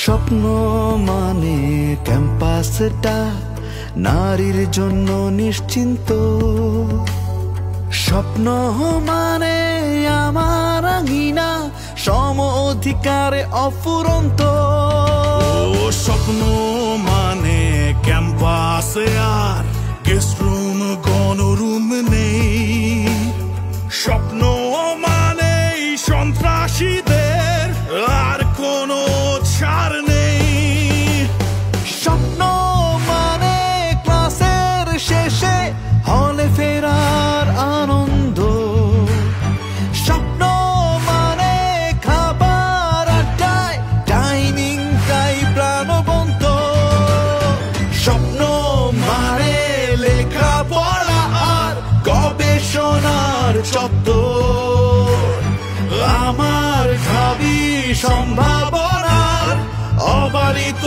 স্বপ্ন মানে ক্যাম্পাসটা নারীর জন্য নিশ্চিন্ত। স্বপ্ন মানে আমার আঙিনা সম অধিকারে অফুরন্ত। স্বপ্ন মানে ক্যাম্পাসে আর গেস্ট রুম গণরুম নেই। স্বপ্ন মানে সন্ত্রাসীদের আর কোনো ছাড় নেই। স্বপ্ন মানে ক্লাসের শেষে হলে ফেরার আনন্দ। স্বপ্ন মানে খাবার আড্ডায় ডাইনিংটাই প্রাণবন্ত। স্বপ্ন মানে লেখাপড়া আর গবেষণার চত্বর। আমার ভাবি সম্ভাবনার অবারিত